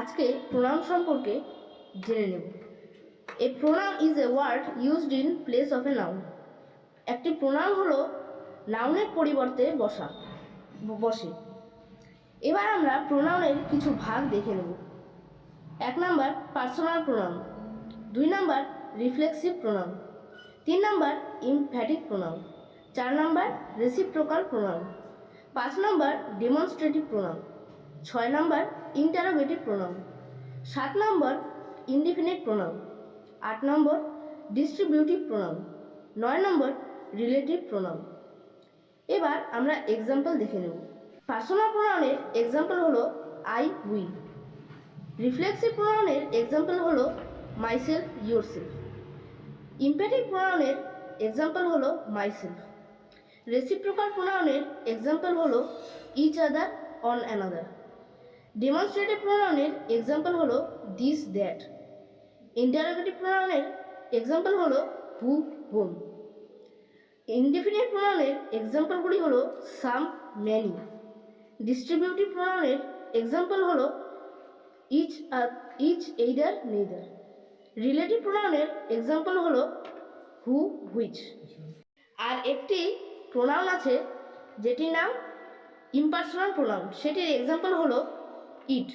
আজকে প্রোনাউন সম্পর্কে জেনে নেব। A pronoun is a word used in place of a noun. একটি প্রোনাউন হলো নাউনের পরিবর্তে বসে। এবার আমরা প্রোনাউনের কিছু ভাগ দেখে নেব। 1 number personal pronoun, 2 number reflexive pronoun, 3 number emphatic pronoun, 4 number reciprocal pronoun, 5 number demonstrative pronoun, 6 number interrogative pronoun, 7 number indefinite pronoun, 8 number distributive pronoun, 9 number relative pronoun. এবার আমরা এক্সাম্পল দেখে নেব। পার্সোনাল প্রোনাউনের এক্সাম্পল হলো আই, উই। রিফ্লেক্সিভ প্রোনাউনের example হলো myself, yourself. Emphatic প্রোনাউনের example হলো মাইসেলফ। রেসিপ্রোকাল প্রোনাউনের এক্সাম্পল হলো each other, one another. Demonstrative প্রোনাউনের example হলো দিস, দ্যাট। ইন্টারোগেটিভ প্রোনাউনের এক্সাম্পল হলো হু, হোম। ইনডিফিনিট প্রোনাউনের এক্সাম্পলগুলি হলো সাম, ম্যানি। ডিস্ট্রিবিউটিভ প্রোনাউনের এক্সাম্পল হলো ইচ, এইদার, নেইদার। রিলেটিভ প্রোনাউনের এক্সাম্পল হলো হু, হুইচ। আর একটি প্রোনাউন আছে যেটির নাম ইম্পার্সোনাল প্রোনাউন, সেটির এক্সাম্পল হলো ইট।